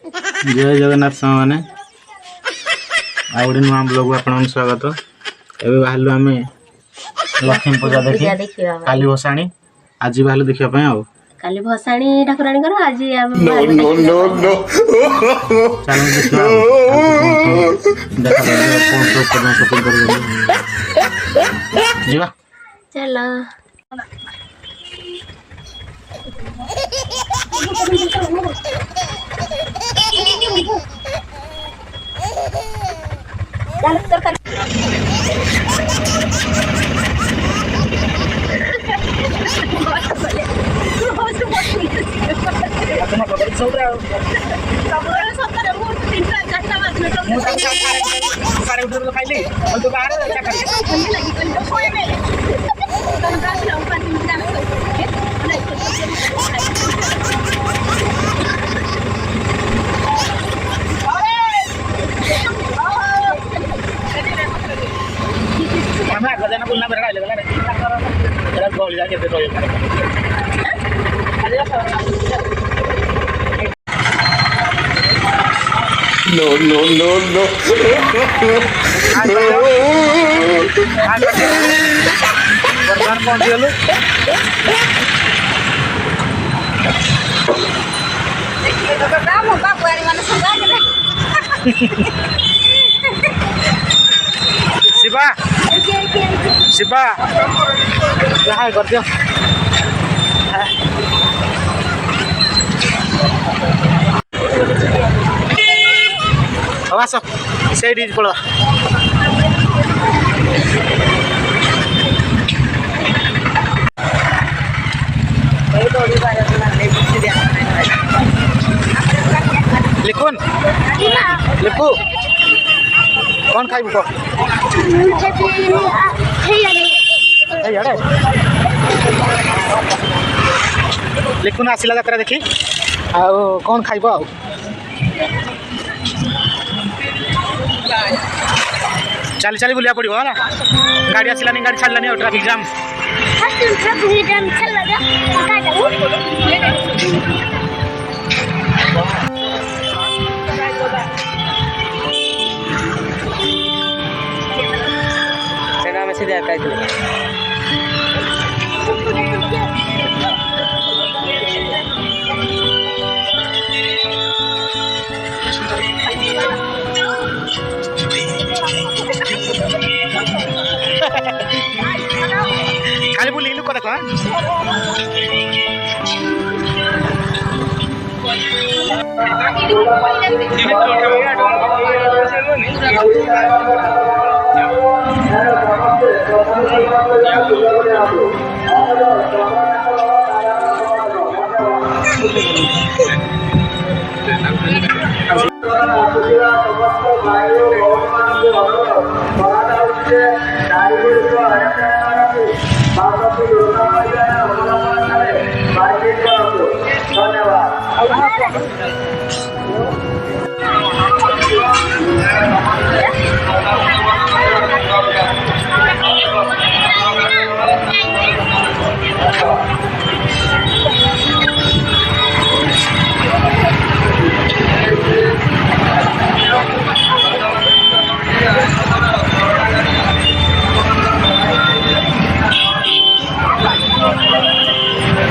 जय जगन्नाथ सामने आउे नुआ ब्लॉग आपन स्वागत। एवं बाहर आम लक्ष्मी पूजा देखी काली भसाणी आज बाहर देखा काली भसाणी ठाकुराणी आज चलो No. शिवा शिवा क्या कर दियो आस से पड़ा लिखुन लिखु कौन खाइबु को लिखुन आसला यात्रा देखी आ कौन खाइब आ चली चली बुलिया पड़ो है गाड़ी आसलानी गाड़ी छाड़लानी और ट्रैफिक जाम सीधे आता है खाली बोली लुक देखो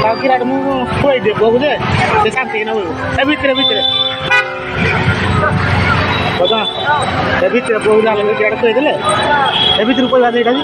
खुआई दे बुझे शांति ना भितर भितर बता भितर बहु खुआईदे ए भितर पैसा दे गाड़ी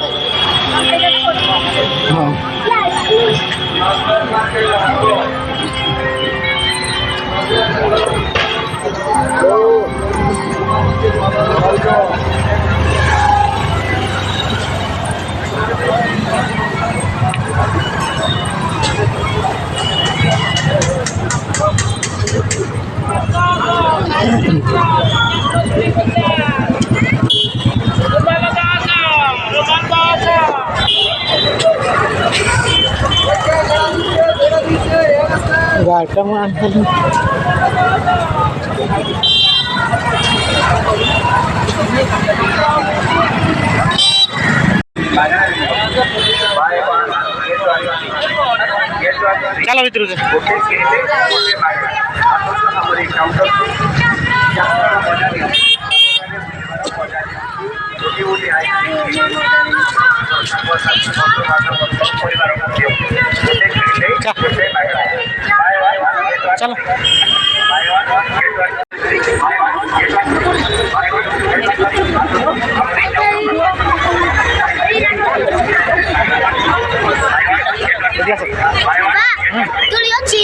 में चलो भीतर चलो तुली अच्छी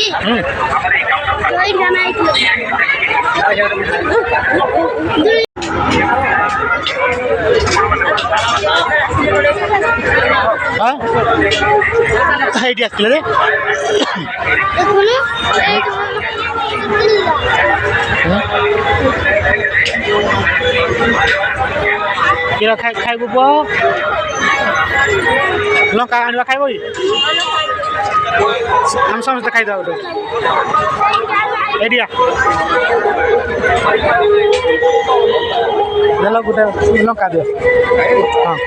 वही जाना है हाँ एटी आसले रे किरा खाइबू पुआ लंका आनवा खाइबो हम समस्त खाइदा गोटे एडिया देल गोटे लंका दियो हाँ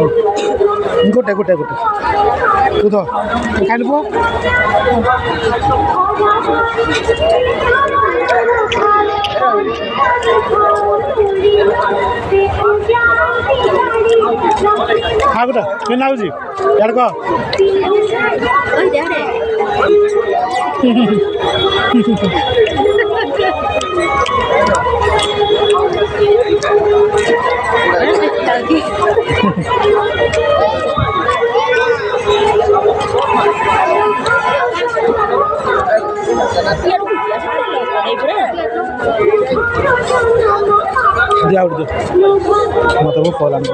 गोटे गोटे गोटे तू तो खाइ पुआ हाँ गोटे के नाउजी यार को दिया उड़ दो मतलब वो कॉल आने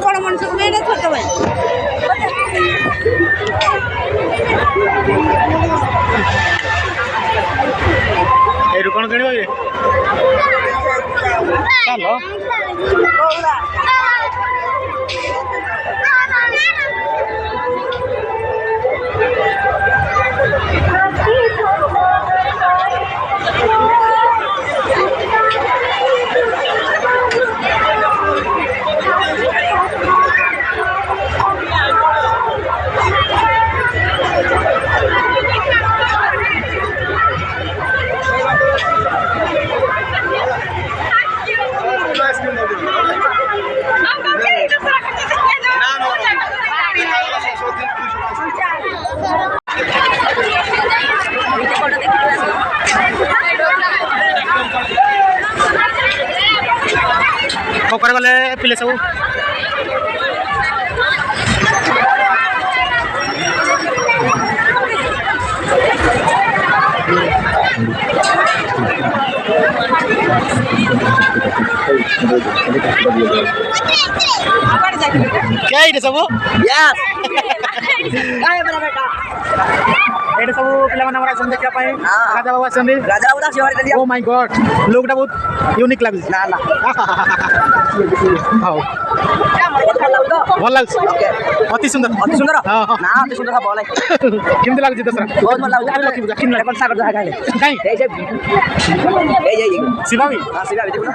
बड़ मनुष्य को नहीं छोट भाई एरु कोन किणिबो ये चलो କୁଆଡ଼େ ଗଲେ ପିଲେ ସବୁ क्या ये सब यस ये सब पिला माने हमरा संदे क्या पाए राजा बाबा संदे राजा बाबू दास हमारे ओ माय गॉड लोकटा बहुत यूनिक लागै ना ना हां भल लागै अति सुंदर हां हां ना अति सुंदर बोले केमते लागै दसरा बहुत भल लागै लकी पूजा किन कौन सा कर दो काहे काई ए शिवावी हां सिगा देखो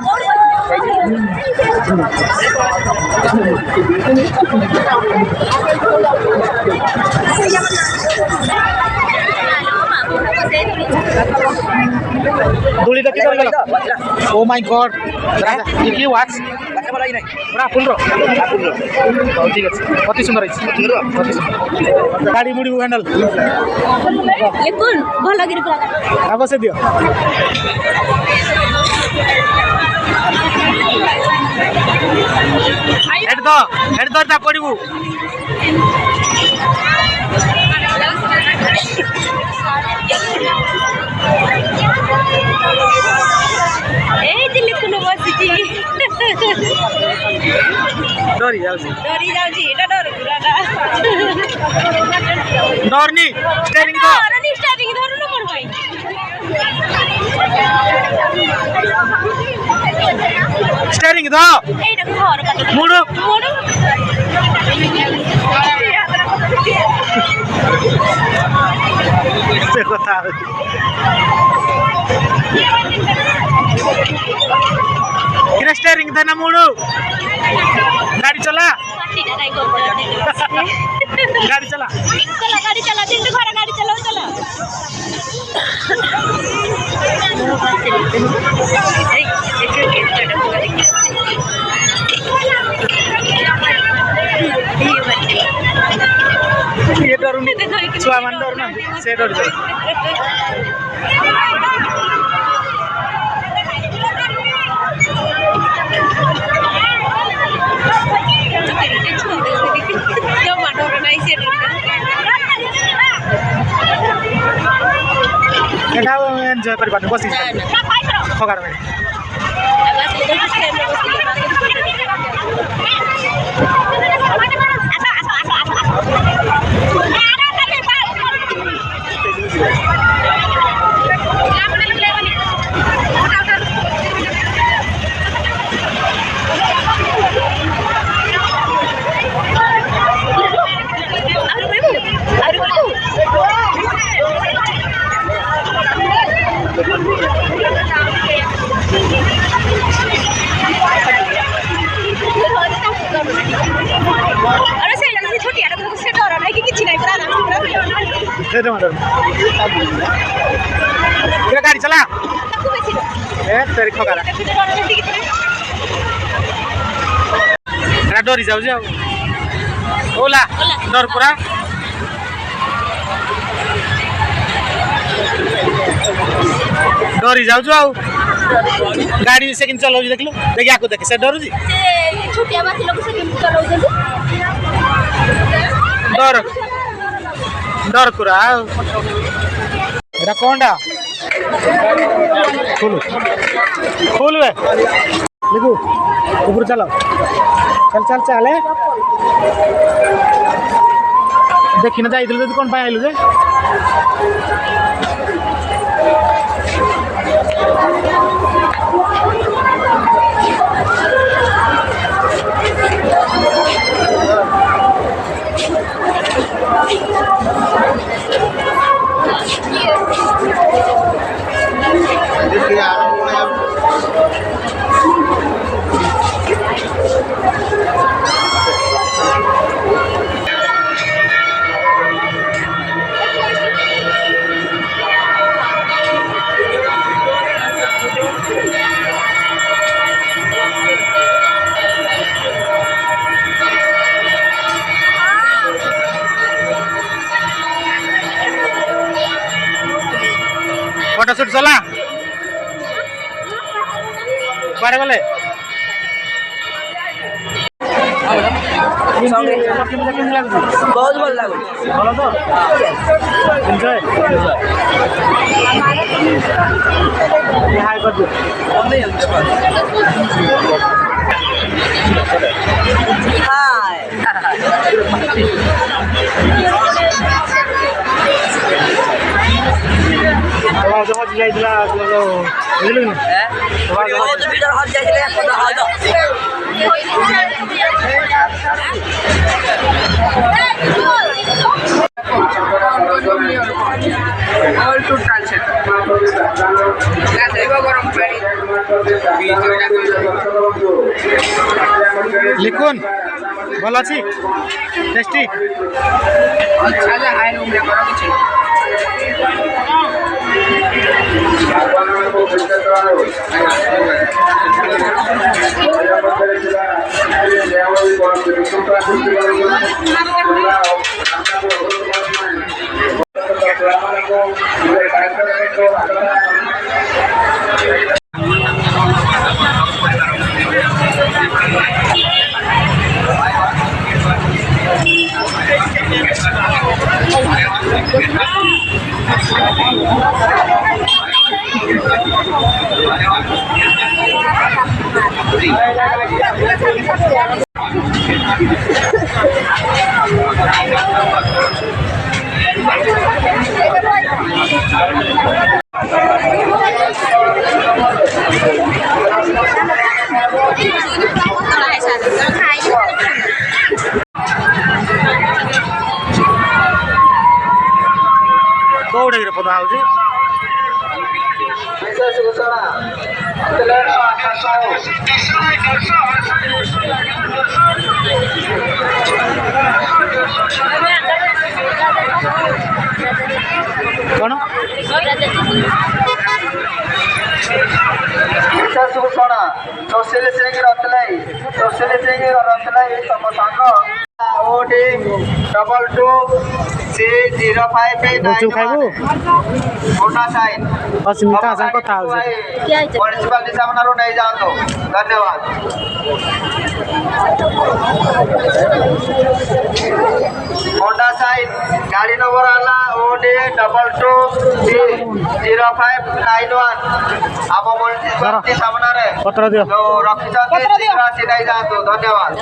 धूली देखि कर गेलो ओ माय गॉड राजा ये की वाच अच्छा बोला नहीं पूरा फुल रो ठीक আছে অতি সুন্দর আছে অতি সুন্দর গাড়ি মুড়ি হ্যান্ডেল লিখুন ভাল লাগিরে পুরা আবশ্যক দিও হেড দর তা পড়িবু এই যে লিখুন বসিছি ডরি যাଉଛି এটা ডর পুরাটা ডরনি স্টিয়ারিং তো ডরনি স্টার্টিং ধরুন না কোন ভাই স্টিয়ারিং তো এইটা ঘর কাটো মুড়ু মোড় সে কথা কিনা স্টিয়ারিং দে না মুড়ু গাড়ি চলা গাড়ি চলা गाड़ी चला तीन घर गाड़ी चलाओ चला ये डरुनी छुआ मान डर ना से डर जाए এটা এনজয় করি পারবে বসি ফগার ভাই अरे से लगी छोटी आटा को से डर नहीं कि किछि नहीं पूरा दे दे मार ये गाड़ी चला ए तेरी खगारा एरा डरी जाऊ जाऊ ओला डर पूरा डरी जाऊ जाऊ गाड़ी से किन चलाऊ देखलो देख आको देख से डरू जी छोटिया बात लोग से केम चलाउ जल्दी डर डर पूरा एरा कोंडा खोल खोल वे देखो ऊपर चलो चल चल चले देखि ना जाइदिल जदी कोन पाइ आइलु जे फोटो शूट चला कुआड़े गले କେମିତି ଲାଗୁଛି? ବହୁତ ଭଲ ଲାଗୁଛି। ଭଲ ତ ଏନ୍ଜୟ ହାଇ କରିଦିଅ। ହଜି ଯାଇଥିଲା ବୁଝିଲୁ କି লিখুন ଭଲ ଅଛି ଟେଷ୍ଟି କୋଉଠିରେ ପଦା ହଉଛି କଣ ଶୁଣ ରୋଷେଇ ସିଂ ରତଲାଇ ରୋଷେଇ ସିଂ ରତଲାଇ ତମ ସାଙ୍ଗ ଓଟି 222059 ଖାଇବୁ होंडा साइन ଅସ୍ମିତା ସାଙ୍ଗ କଥା ହଉଛି म्युनिसिपालिटी सामनाରୁ ନେଇ ଯାଆନ୍ତୁ ଧନ୍ୟବାଦ होंडा साइन गाड़ी नंबर आला ओडी 222059 ଆମ म्युनिसिपालिटी सामनाରେ ପତ୍ର ଦିଅ जो ରଖିଛନ୍ତି ଶୀଘ୍ର ଆସି ନେଇ ଯାଆନ୍ତୁ ଧନ୍ୟବାଦ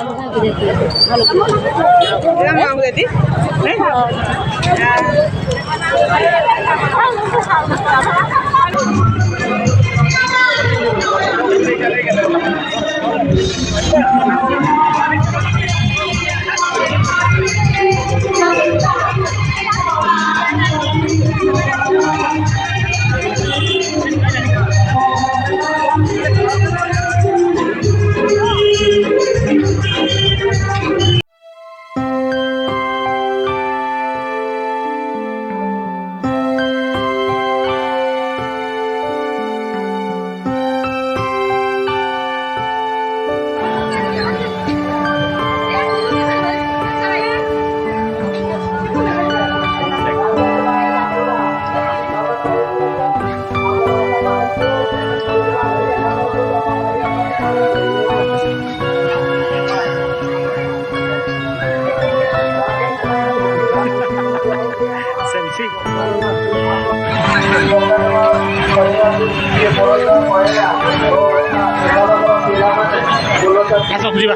ଆସ ଯିବା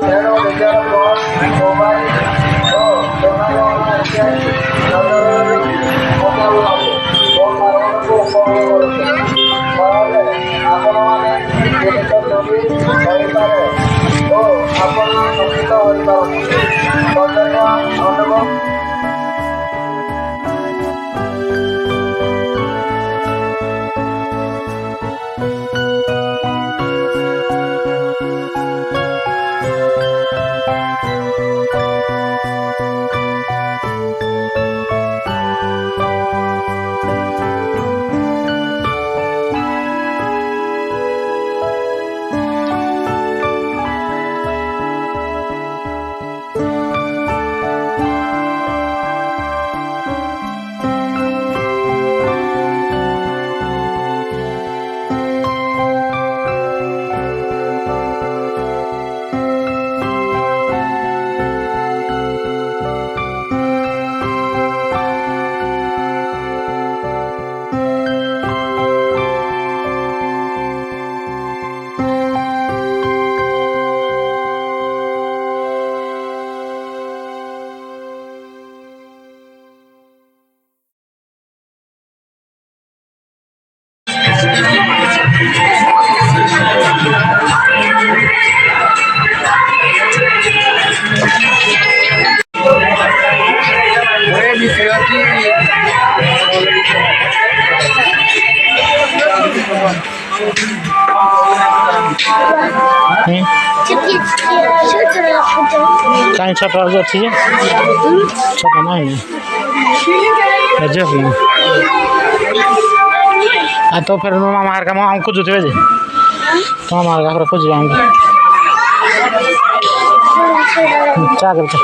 कहीं छोटा अच्छी है छोटा नहीं तो फिर मामा हर का हम खोजुथे जे तो मामा हर का खोज हमको चा करते